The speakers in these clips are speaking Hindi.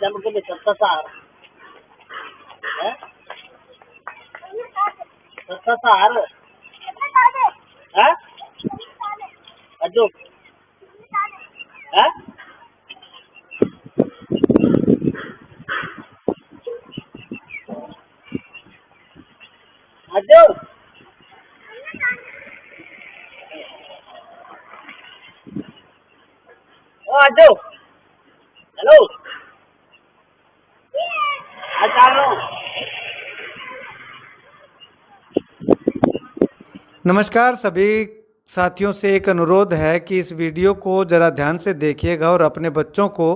जम के सत्ता सार है सत्ता सार है अजो है अजो ओ अजो हेलो अच्छा नमस्कार सभी साथियों से एक अनुरोध है कि इस वीडियो को ज़रा ध्यान से देखिएगा और अपने बच्चों को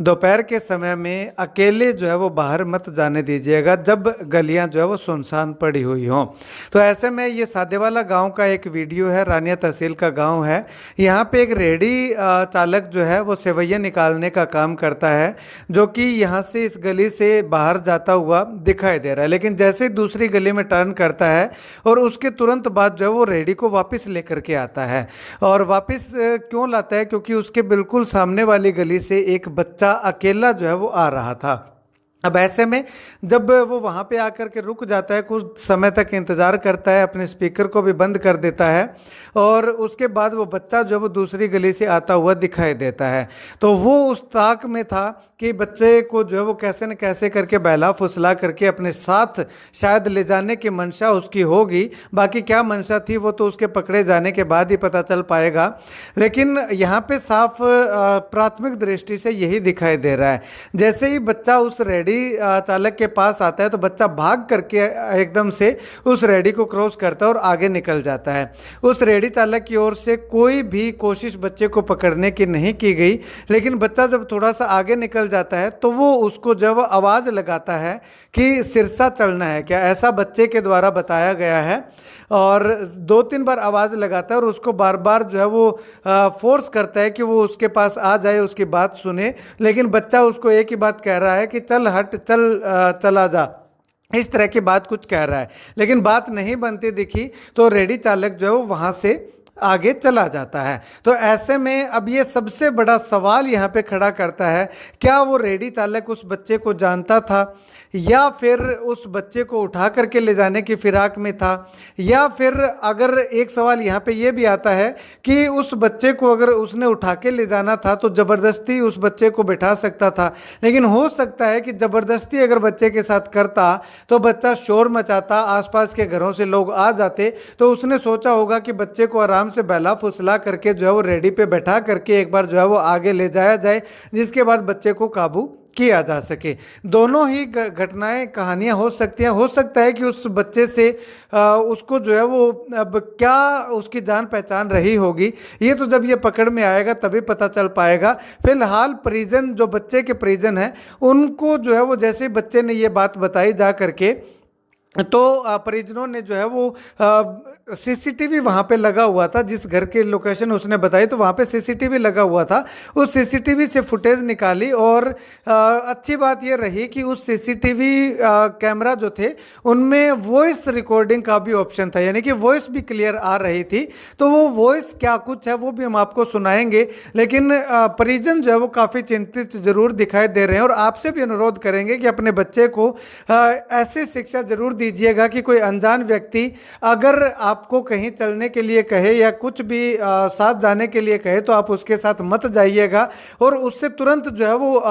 दोपहर के समय में अकेले जो है वो बाहर मत जाने दीजिएगा जब गलियां जो है वो सुनसान पड़ी हुई हों। तो ऐसे में ये सादेवाला गांव का एक वीडियो है, रानिया तहसील का गांव है। यहाँ पे एक रेहड़ी चालक जो है वो सेवैया निकालने का काम करता है, जो कि यहाँ से इस गली से बाहर जाता हुआ दिखाई दे रहा है। लेकिन जैसे ही दूसरी गली में टर्न करता है और उसके तुरंत बाद जो है वो रेहड़ी को वापस लेकर के आता है। और वापस क्यों लाता है? क्योंकि उसके बिल्कुल सामने वाली गली से एक बच्चा अकेला जो है वो आ रहा था। अब ऐसे में जब वो वहाँ पे आकर के रुक जाता है, कुछ समय तक इंतज़ार करता है, अपने स्पीकर को भी बंद कर देता है और उसके बाद वो बच्चा जो वो दूसरी गली से आता हुआ दिखाई देता है। तो वो उस ताक में था कि बच्चे को जो है वो कैसे न कैसे करके बहला फुसला करके अपने साथ शायद ले जाने की मंशा उसकी होगी। बाकी क्या मंशा थी वो तो उसके पकड़े जाने के बाद ही पता चल पाएगा। लेकिन यहाँ पे साफ प्राथमिक दृष्टि से यही दिखाई दे रहा है। जैसे ही बच्चा उस रेडी चालक के पास आता है तो बच्चा भाग करके एकदम से उस रेडी को क्रॉस करता है और आगे निकल जाता है। उस रेडी चालक की ओर से कोई भी कोशिश बच्चे को पकड़ने की नहीं की गई। लेकिन बच्चा जब थोड़ा सा आगे निकल जाता है तो वो उसको जब आवाज़ लगाता है कि सिरसा चलना है क्या, ऐसा बच्चे के द्वारा बताया गया है। और दो तीन बार आवाज़ लगाता है और उसको बार बार जो है वो फोर्स करता है कि वो उसके पास आ जाए, उसकी बात सुने। लेकिन बच्चा उसको एक ही बात कह रहा है कि चल हट, चला जा, इस तरह की बात कुछ कह रहा है। लेकिन बात नहीं बनती दिखी तो रेडी चालक जो है वो वहाँ से आगे चला जाता है। तो ऐसे में अब ये सबसे बड़ा सवाल यहाँ पे खड़ा करता है, क्या वो रेडी चालक उस बच्चे को जानता था या फिर उस बच्चे को उठा करके ले जाने की फिराक में था? या फिर अगर एक सवाल यहाँ पे ये भी आता है कि उस बच्चे को अगर उसने उठा के ले जाना था तो ज़बरदस्ती उस बच्चे को बैठा सकता था। लेकिन हो सकता है कि ज़बरदस्ती अगर बच्चे के साथ करता तो बच्चा शोर मचाता, आसपास के घरों से लोग आ जाते। तो उसने सोचा होगा कि बच्चे को आराम से बहला फुसला करके जो है वो रेडी पे बैठा करके एक बार जो है वो आगे ले जाया जाए, जिसके बाद बच्चे को काबू किया जा सके। दोनों ही घटनाएं, कहानियां हो सकती हैं। हो सकता है कि उस बच्चे से उसको जो है वो अब क्या उसकी जान पहचान रही होगी, ये तो जब ये पकड़ में आएगा तभी पता चल पाएगा। फिलहाल परिजन, जो बच्चे के परिजन हैं, उनको जो है वो जैसे बच्चे ने ये बात बताई जा करके, तो परिजनों ने जो है वो सीसीटीवी वहाँ पे लगा हुआ था, जिस घर की लोकेशन उसने बताई तो वहाँ पे सीसीटीवी लगा हुआ था। उस सीसीटीवी से फुटेज निकाली और अच्छी बात ये रही कि उस सीसीटीवी कैमरा जो थे उनमें वॉइस रिकॉर्डिंग का भी ऑप्शन था, यानी कि वॉइस भी क्लियर आ रही थी। तो वो वॉइस क्या कुछ है वो भी हम आपको सुनाएंगे। लेकिन परिजन जो है वो काफ़ी चिंतित जरूर दिखाई दे रहे हैं और आपसे भी अनुरोध करेंगे कि अपने बच्चे को ऐसी शिक्षा जरूर दीजिएगा कि कोई अनजान व्यक्ति अगर आपको कहीं चलने के लिए कहे या कुछ भी साथ जाने के लिए कहे तो आप उसके साथ मत जाइएगा और उससे तुरंत जो है वो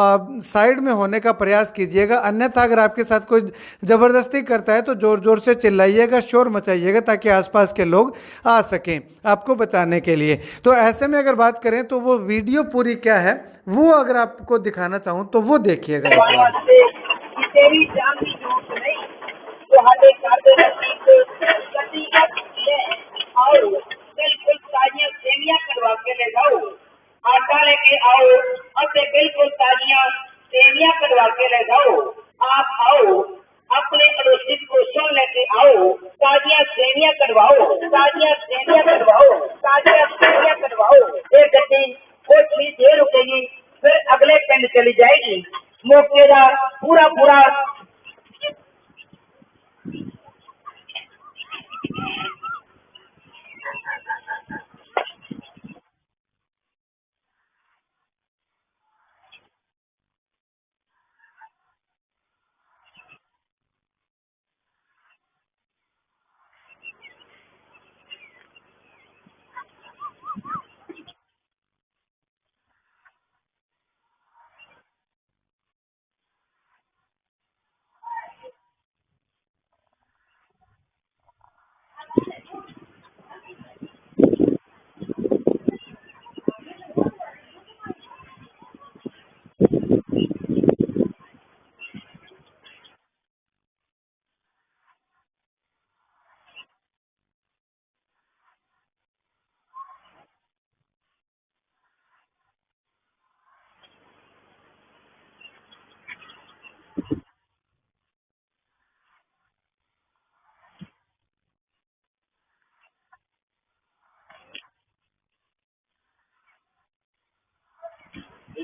साइड में होने का प्रयास कीजिएगा। अन्यथा अगर आपके साथ कोई ज़बरदस्ती करता है तो ज़ोर ज़ोर से चिल्लाइएगा, शोर मचाइएगा, ताकि आसपास के लोग आ सकें आपको बचाने के लिए। तो ऐसे में अगर बात करें तो वो वीडियो पूरी क्या है वो अगर आपको दिखाना चाहूँ तो वो देखिएगा एक बार। तेरी जान की जरूरत नहीं तो हमारे घर में गड्डी आओ बिल्कुल ताजियां सेवियां करवा के ले जाओ, आटा लेके आओ और बिल्कुल ताजियां सेवियां करवा के ले जाओ। आप आओ अपने पड़ोसी को सुन लेके आओ, ताजियां सेवियां करवाओ, ताजियां सेवियां करवाओ, ताजियां सेवियां करवाओ। ये गड्डी कुछ ही देर रुकेगी फिर अगले पिंड चली जाएगी। मौके का पूरा पूरा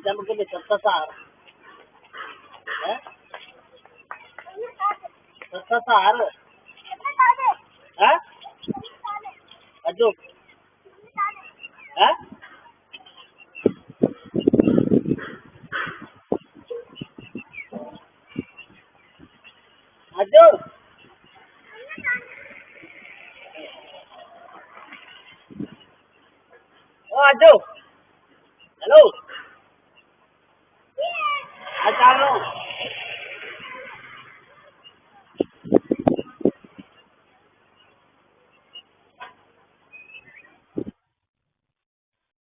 जम के सत्ता सार है सत्ता सार है अजो है अजो ओ अजो हेलो आ चालो